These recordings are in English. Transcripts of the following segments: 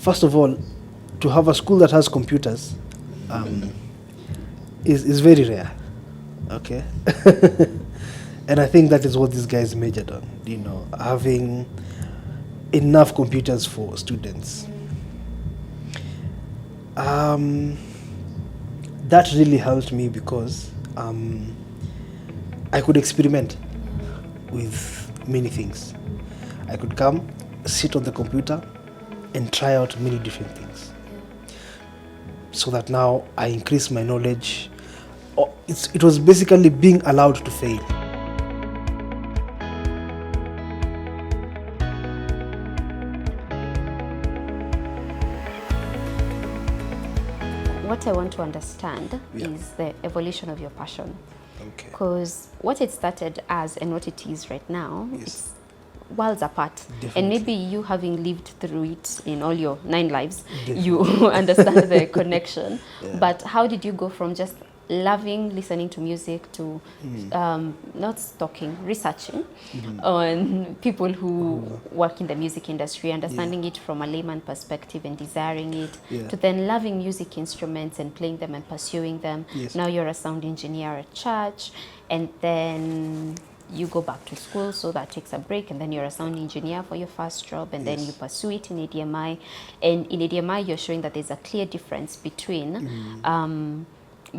first of all, to have a school that has computers is very rare. Okay. And I think that is what these guys majored on, having enough computers for students. That really helped me because I could experiment with many things. I could come, sit on the computer, and try out many different things. So that now I increase my knowledge. It was basically being allowed to fail. What I want to understand is the evolution of your passion. Okay. Because what it started as and what it is right now, it's worlds apart. Definitely. And maybe you having lived through it in all your 9 lives, you understand the connection. Yeah. But how did you go from just loving listening to music to not stalking, researching on people who work in the music industry, understanding it from a layman perspective and desiring it, to then loving music instruments and playing them and pursuing them. Yes. Now you're a sound engineer at church, and then you go back to school, so that takes a break, and then you're a sound engineer for your first job, and then you pursue it in ADMI. And in ADMI, you're showing that there's a clear difference between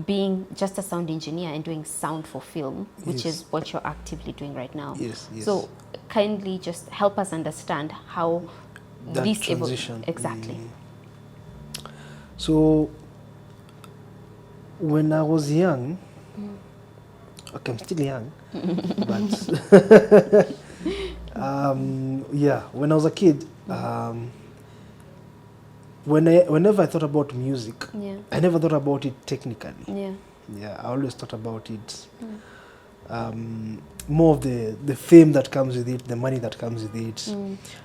being just a sound engineer and doing sound for film, which is what you're actively doing right now. Yes. So kindly just help us understand how That this transition. Exactly. So when I was young, okay, I'm still young, but when I was a kid, whenever I thought about music, I never thought about it technically. I always thought about it more of the fame that comes with it, the money that comes with it.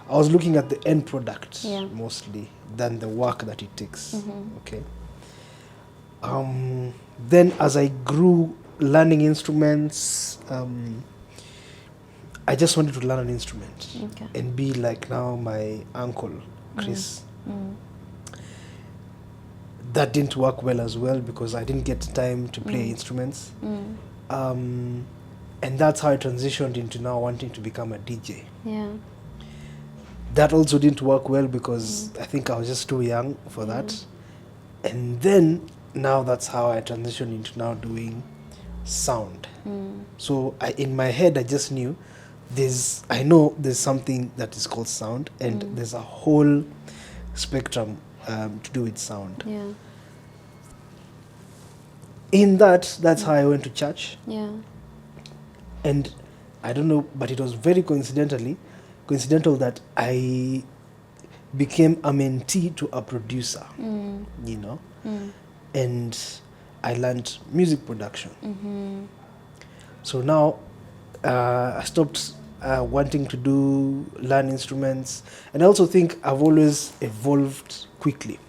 I was looking at the end product mostly than the work that it takes. Okay. Then as I grew learning instruments, I just wanted to learn an instrument and be like now my uncle, Chris. That didn't work well as well because I didn't get time to play instruments. And that's how I transitioned into now wanting to become a DJ. That also didn't work well because I think I was just too young for that. And then now that's how I transitioned into now doing sound. So in my head I just knew I know there's something that is called sound, and there's a whole spectrum to do with sound. In that's how I went to church. And I don't know, but it was very coincidental that I became a mentee to a producer, and I learned music production. So now I stopped wanting to learn instruments, and I also think I've always evolved quickly.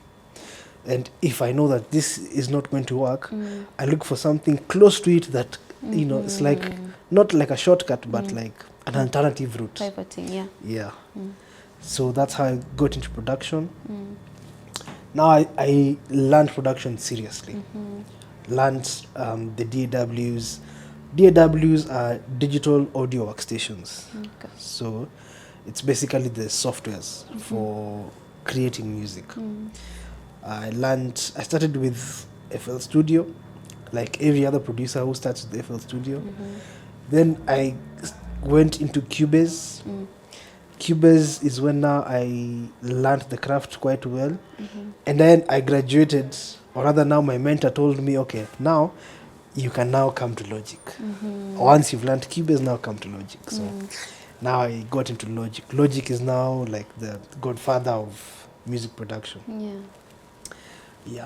And if I know that this is not going to work, I look for something close to it that, it's like, not like a shortcut, but like an alternative route. Pivoting, So that's how I got into production. Now I learned production seriously. Learned the DAWs. DAWs are digital audio workstations. So it's basically the softwares for creating music. I started with FL Studio, like every other producer who starts with FL Studio. Then I went into Cubase. Cubase is when now I learned the craft quite well. And then I graduated, or rather now my mentor told me, okay, now you can now come to Logic. Once you've learned Cubase, now come to Logic. So now I got into Logic. Logic is now like the godfather of music production.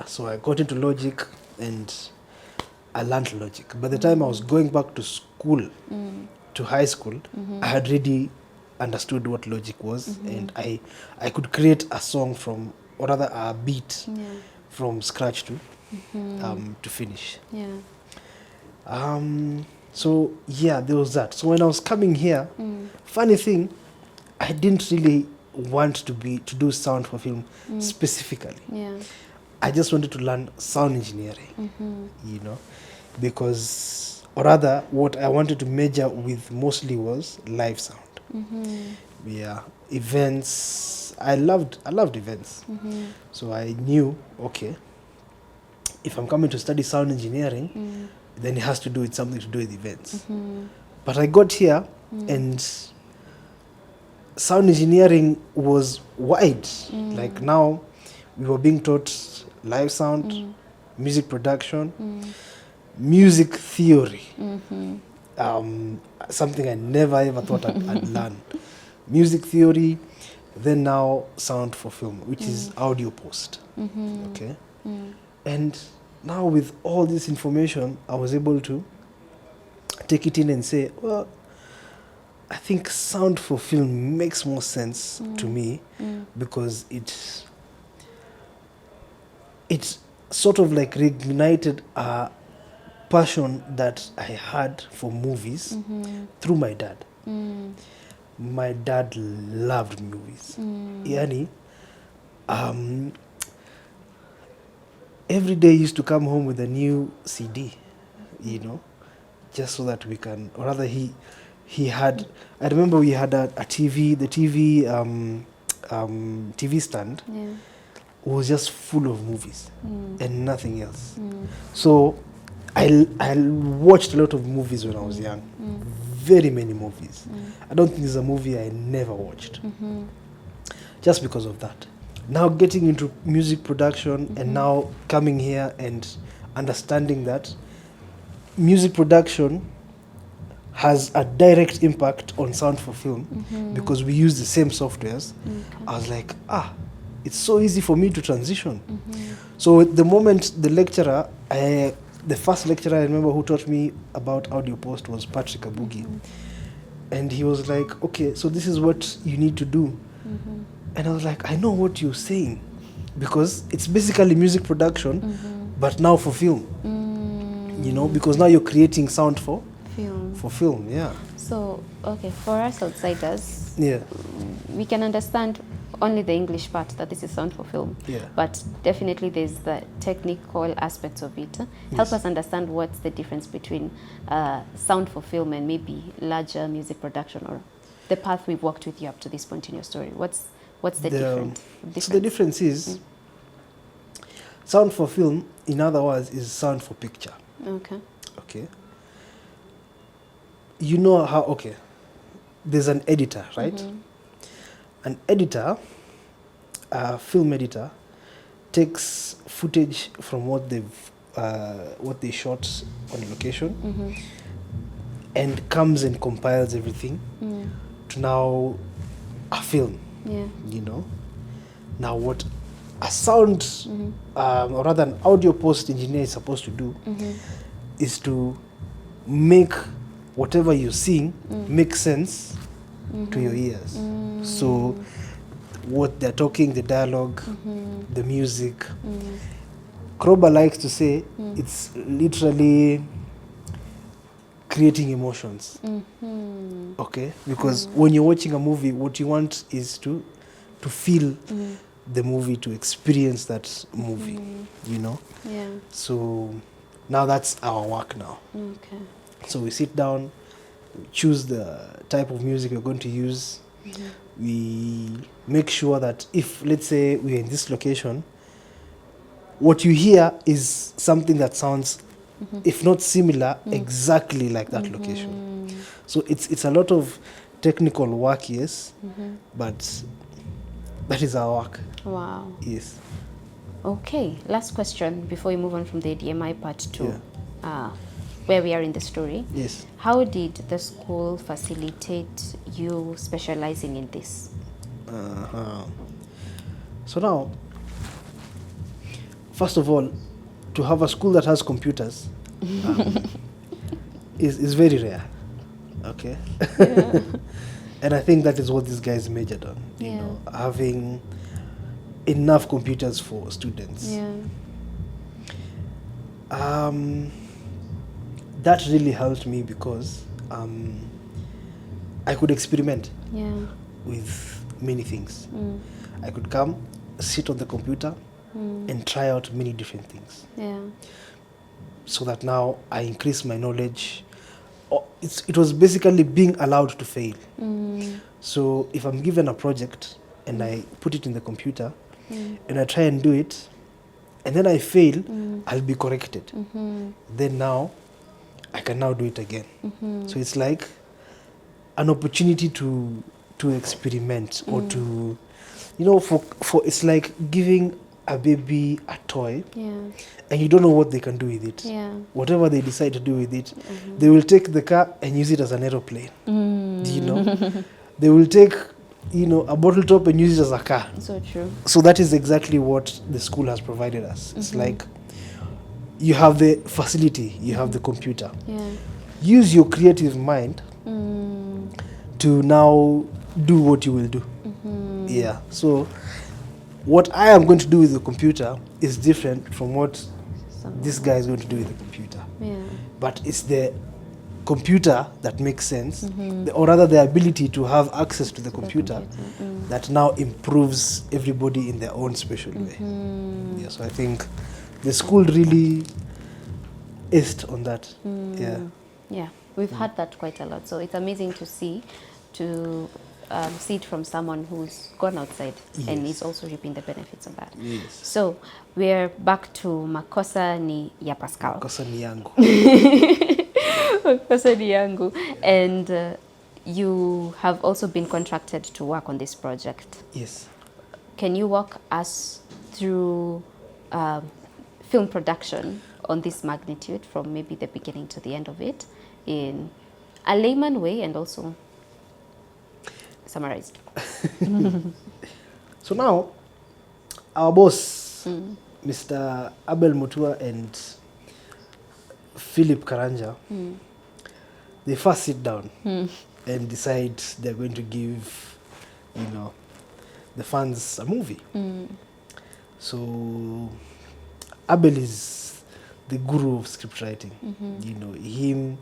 So I got into Logic and I learned Logic. By the time I was going back to school, to high school, I had really understood what Logic was, and I could create a song from, or rather a beat from scratch to finish. There was that. So when I was coming here, funny thing, I didn't really want to do sound for film specifically. Yeah. I just wanted to learn sound engineering, you know, because, or rather, what I wanted to major with mostly was live sound. Yeah, events. I loved events. So I knew, okay, if I'm coming to study sound engineering, then it has to do with something to do with events. But I got here and sound engineering was wide. Like now, we were being taught live sound, music production, music theory. Something I never ever thought I'd learn. Music theory, then now sound for film, which is audio post. Okay? And now with all this information, I was able to take it in and say, well, I think sound for film makes more sense to me because it sort of like reignited a passion that I had for movies through my dad. My dad loved movies. Yani, every day he used to come home with a new CD, you know, just so that we can, or rather he had, I remember we had a TV, the TV stand was just full of movies and nothing else. So I watched a lot of movies when I was young, very many movies. I don't think there's a movie I never watched, just because of that. Now getting into music production and now coming here and understanding that music production has a direct impact on sound for film because we use the same softwares. I was like, it's so easy for me to transition. So at the moment the lecturer, the first lecturer I remember who taught me about audio post was Patrick Abugi. And he was like, okay, so this is what you need to do. And I was like, I know what you're saying, because it's basically music production, but now for film. You know, because now you're creating sound for film, yeah. So, okay, for us outsiders, Yeah. we can understand only the English part, that this is sound for film. Yeah. But definitely there's the technical aspects of it. Help us understand what's the difference between sound for film and maybe larger music production, or the path we've walked with you up to this point in your story. What's the difference? So the difference is sound for film, in other words, is sound for picture. Okay. You know how, okay, there's an editor, right? An editor, a film editor, takes footage from what they shot on location and comes and compiles everything to now a film. You know, now what a sound or rather an audio post engineer is supposed to do is to make whatever you're seeing make sense to your ears. So what they're talking, the dialogue, the music, Kroba likes to say it's literally creating emotions. Okay, because when you're watching a movie, what you want is to feel the movie, to experience that movie, you know. So now that's our work now. So we sit down, we choose the type of music we're going to use. We make sure that if, let's say, we're in this location, what you hear is something that sounds, if not similar, exactly like that location. So it's a lot of technical work, yes, but that is our work. Wow. Yes. Okay, last question before we move on from the ADMI part to where we are in the story. Yes. How did the school facilitate you specializing in this? So now, first of all, to have a school that has computers is very rare. Okay. And I think that is what these guys majored on, you know, having enough computers for students. That really helped me because I could experiment with many things. I could come, sit on the computer, and try out many different things. Yeah. So that now I increase my knowledge. It was basically being allowed to fail. So if I'm given a project and I put it in the computer and I try and do it, and then I fail, I'll be corrected. Then now I can now do it again. So it's like an opportunity to experiment or to, for it's like giving a baby a toy, and you don't know what they can do with it. Whatever they decide to do with it, they will take the car and use it as an aeroplane. They will take, a bottle top and use it as a car. So true. So that is exactly what the school has provided us. It's like you have the facility, you have the computer. Use your creative mind to now do what you will do. Yeah. So what I am going to do with the computer is different from what this guy is going to do with the computer. But it's the computer that makes sense, or rather the ability to have access to the computer that now improves everybody in their own special way. Yeah, so I think the school really aced on that. Yeah, we've had that quite a lot. So it's amazing to see it from someone who's gone outside and is also reaping the benefits of that. So we're back to Makosa Ni ya Pascal. Makosa Ni Yangu. Makosa Ni Yangu. And you have also been contracted to work on this project. Yes. Can you walk us through film production on this magnitude from maybe the beginning to the end of it in a layman way and also summarized? So now, our boss, Mr. Abel Mutua and Philip Karanja, they first sit down and decide they're going to give, the fans a movie. So Abel is the guru of script writing. Him,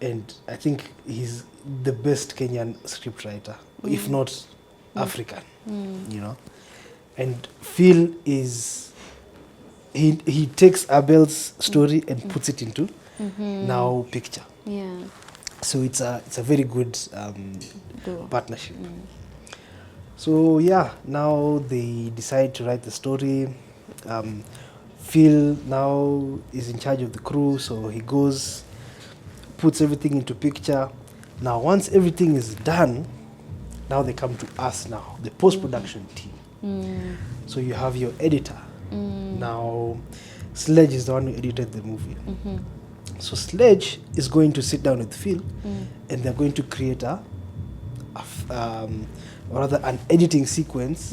and I think he's the best Kenyan script writer, if not African. And Phil is he takes Abel's story and puts it into now picture. So it's a very good partnership. So now they decide to write the story. Phil now is in charge of the crew, so he goes, puts everything into picture. Now once everything is done, now they come to us now, the post-production team. So you have your editor. Now Sledge is the one who edited the movie. So Sledge is going to sit down with Phil and they're going to create or rather an editing sequence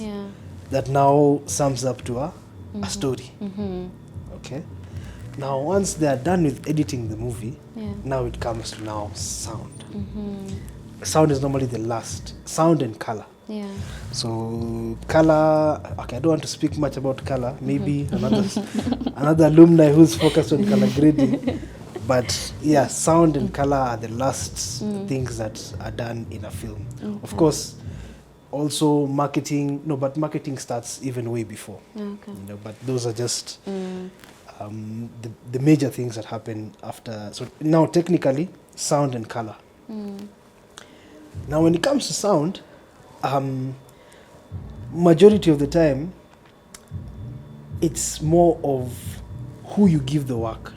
that now sums up to a story. Okay. Now once they are done with editing the movie, now it comes to now sound. Sound is normally the last. Sound and color. So color, okay, I don't want to speak much about color. Maybe another alumni who's focused on color grading. But sound and color are the last things that are done in a film. Of course, also marketing. No, but marketing starts even way before. But those are just the major things that happen after. So now technically, sound and color. Now when it comes to sound, majority of the time, it's more of who you give the work.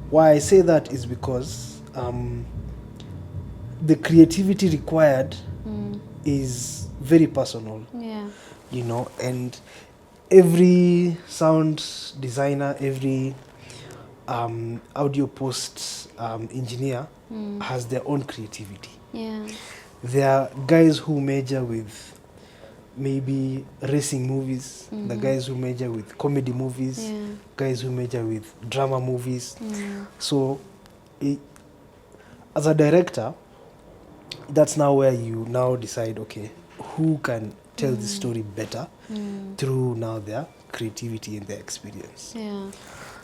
Why I say that is because the creativity required is very personal. And every sound designer, every audio post engineer has their own creativity. There are guys who major with maybe racing movies, the guys who major with comedy movies, guys who major with drama movies. So as a director, that's now where you now decide, okay, who can tell the story better through now their creativity and their experience.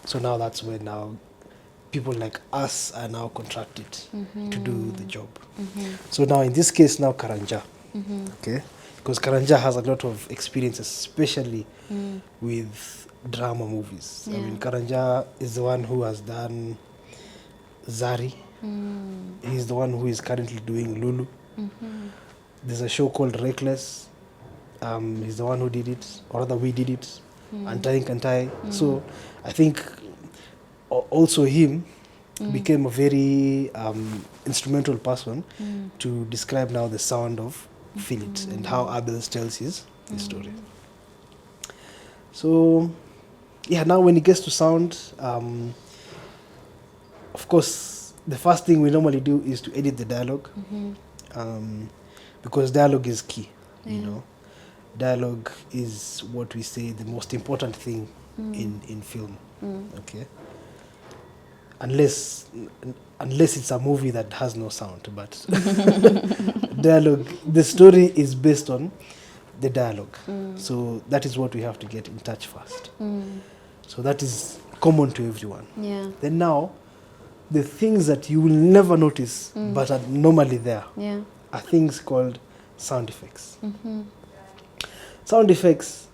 So now that's where now people like us are now contracted to do the job. So now in this case now Karanja, okay, because Karanja has a lot of experience, especially with drama movies. I mean, Karanja is the one who has done Zari. He's the one who is currently doing Lulu. There's a show called Reckless. He's the one who did it, or rather we did it. Antai Kantai. So I think also him became a very instrumental person to describe now the sound of Feel It and how Abel tells his story. So yeah, now when it gets to sound, of course, the first thing we normally do is to edit the dialogue, because dialogue is key. You know, dialogue is what we say the most important thing in film. Okay, unless it's a movie that has no sound, but dialogue, the story is based on the dialogue. So that is what we have to get in touch first. So that is common to everyone. Then now, the things that you will never notice but are normally there are things called sound effects. Sound effects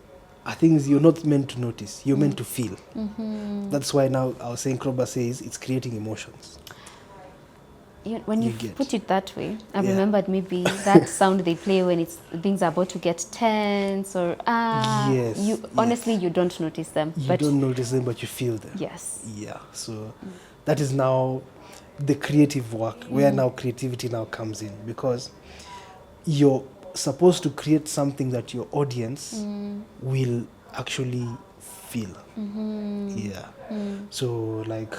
are things you're not meant to notice, you're meant to feel. That's why now I was saying Kroba says it's creating emotions. When you put it that way, I remembered maybe that sound they play when things are about to get tense or honestly you don't notice them. You don't notice them, but you feel them. Yes. Yeah. So that is now the creative work, where now creativity now comes in, because you're supposed to create something that your audience will actually feel. So like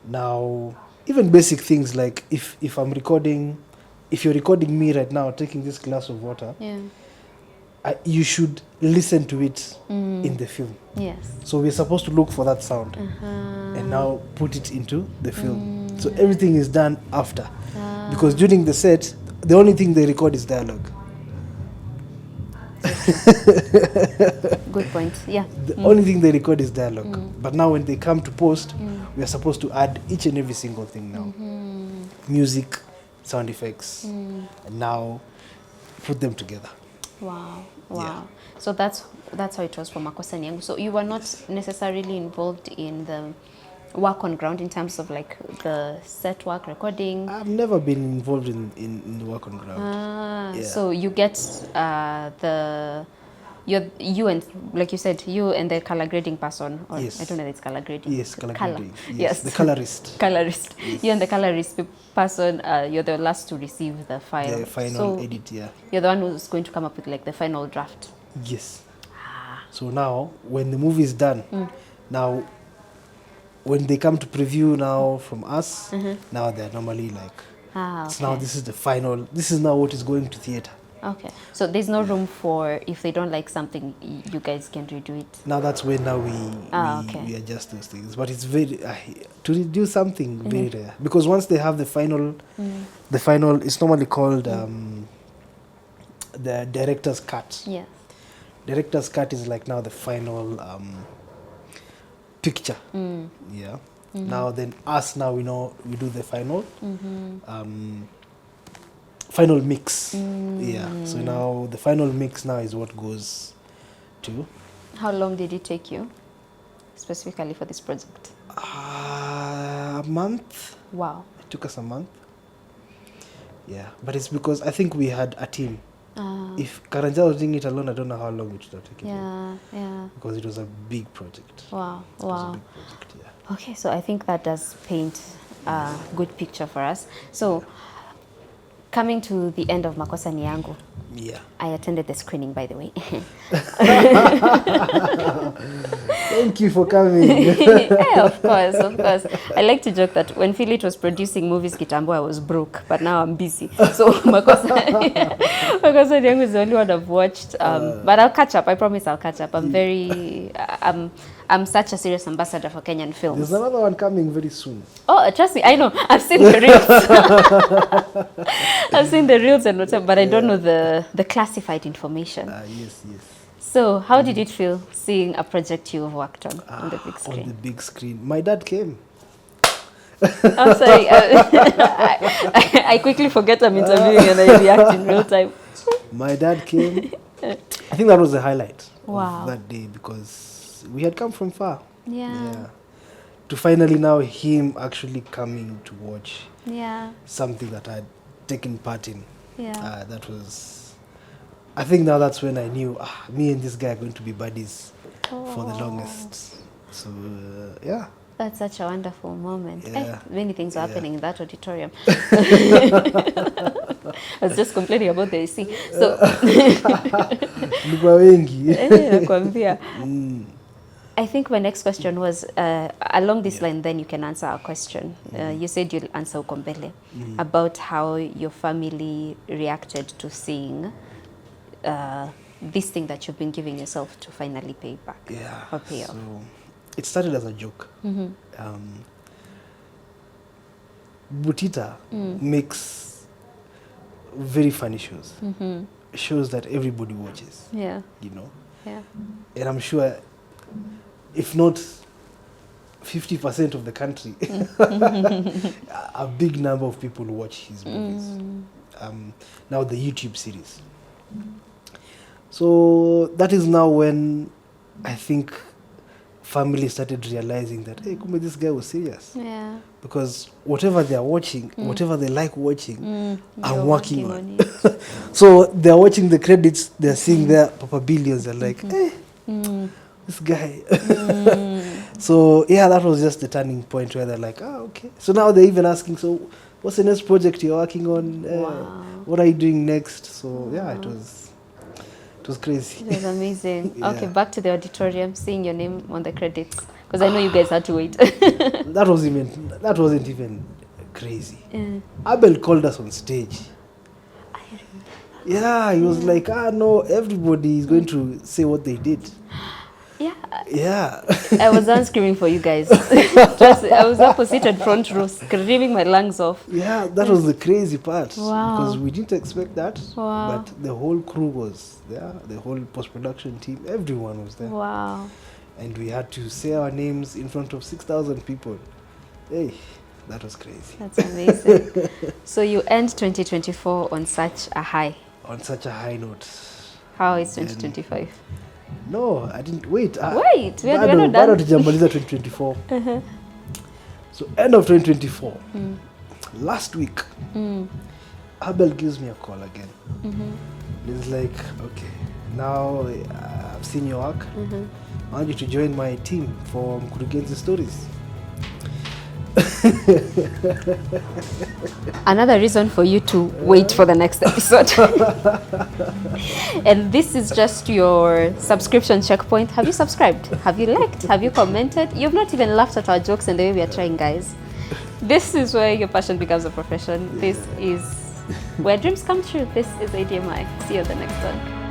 now, even basic things like if you're recording me right now taking this glass of water, you should listen to it in the film. So we're supposed to look for that sound and now put it into the film. So everything is done after, because during the set the only thing they record is dialogue. Good point. The only thing they record is dialogue. But now when they come to post, we are supposed to add each and every single thing now. Music, sound effects, and now put them together. Wow. So that's how it was for Makosa Ni Yangu. So you were not necessarily involved in the work on ground in terms of like the set work, recording? I've never been involved in the work on ground. So you get you and, like you said, you and the color grading person, or yes. I don't know if it's color grading. Yes, color grading. Yes, the colorist. Colorist. Yes. You and the colorist person, you're the last to receive the file. The final edit, You're the one who's going to come up with like the final draft. Yes. So now, when the movie is done, now, when they come to preview now from us, now they're normally like, so now this is the final, this is now what is going to theater. Okay, so there's no room for, if they don't like something, you guys can redo it. Now that's when now we adjust those things. But it's very to redo something very rare, because once they have the final, it's normally called the director's cut. Yes. Director's cut is like now the final picture. Yeah. Now then us now we do the final. Final mix. Yeah. So now the final mix now is what goes to. How long did it take you specifically for this project? A month. Wow. It took us a month. Yeah, but it's because I think we had a team. If Karanja was doing it alone, I don't know how long it would have taken. Yeah. Because it was a big project. Wow. It was a big project, yeah. Okay, so I think that does paint a good picture for us. So, coming to the end of Makosa Ni Yangu. Yeah. I attended the screening, by the way. Thank you for coming. Yeah, of course. I like to joke that when Philip was producing movies Kitambo, I was broke, but now I'm busy. So Makosa Ni Yangu is the only one I've watched. But I'll catch up. I promise I'll catch up. I'm such a serious ambassador for Kenyan films. There's another one coming very soon. Oh, trust me, I know. I've seen the reels. I've seen the reels and whatever, but I don't know the classified information. Yes. So, how did it feel seeing a project you've worked on the big screen? On the big screen. My dad came. I'm sorry. I quickly forget I'm interviewing and I react in real time. My dad came. I think that was the highlight Wow. of that day because we had come from far. Yeah. To finally now him actually coming to watch Yeah. something that I'd taken part in. Yeah. That was, I think now that's when I knew me and this guy are going to be buddies for the longest. So, yeah. That's such a wonderful moment. Yeah. Many things are happening in that auditorium. I was just complaining about the AC. So, Tulikuwa wengi. nakwambia. I think my next question was along this line, then you can answer our question. You said you'll answer Ukombele about how your family reacted to seeing this thing that you've been giving yourself to finally pay back. Yeah. Or pay off. So it started as a joke. Butita makes very funny shows. Shows that everybody watches. Yeah. You know? Yeah. And I'm sure if not 50% of the country, a big number of people watch his movies. Now the YouTube series. So that is now when I think family started realizing that, hey, kumbe this guy was serious. Yeah. Because whatever they are watching, whatever they like watching, I'm working on it. So they're watching the credits, they're seeing their Papa Billions, they're like, hey, this guy. So yeah, that was just the turning point where they're like, okay. So now they're even asking, so what's the next project you're working on? What are you doing next? So yeah, it was crazy. It was amazing. Yeah. Okay, back to the auditorium, seeing your name on the credits. Because I know you guys had to wait. That wasn't even crazy. Abel called us on stage. Yeah, he was like, no, everybody is going to say what they did. Yeah. Yeah. I was on screaming for you guys. Trust me, I was opposite front row, screaming my lungs off. Yeah, that was the crazy part. Wow. Because we didn't expect that. Wow. But the whole crew was there. The whole post-production team, everyone was there. Wow. And we had to say our names in front of 6,000 people. Hey, that was crazy. That's amazing. So you end 2024 on such a high. On such a high note. How is 2025? No, I didn't. Wait. Wait, we're not done. Bado tujamaliza 2024. So end of 2024. Last week, Abel gives me a call again. He's like, okay, now I've seen your work. I want you to join my team for Mkurugenzi Stories. Another reason for you to wait for the next episode. And this is just your subscription checkpoint. Have you subscribed? Have you liked? Have you commented? You've not even laughed at our jokes and the way we are trying, guys. This is where your passion becomes a profession. This is where dreams come true. This is ADMI. See you on the next one.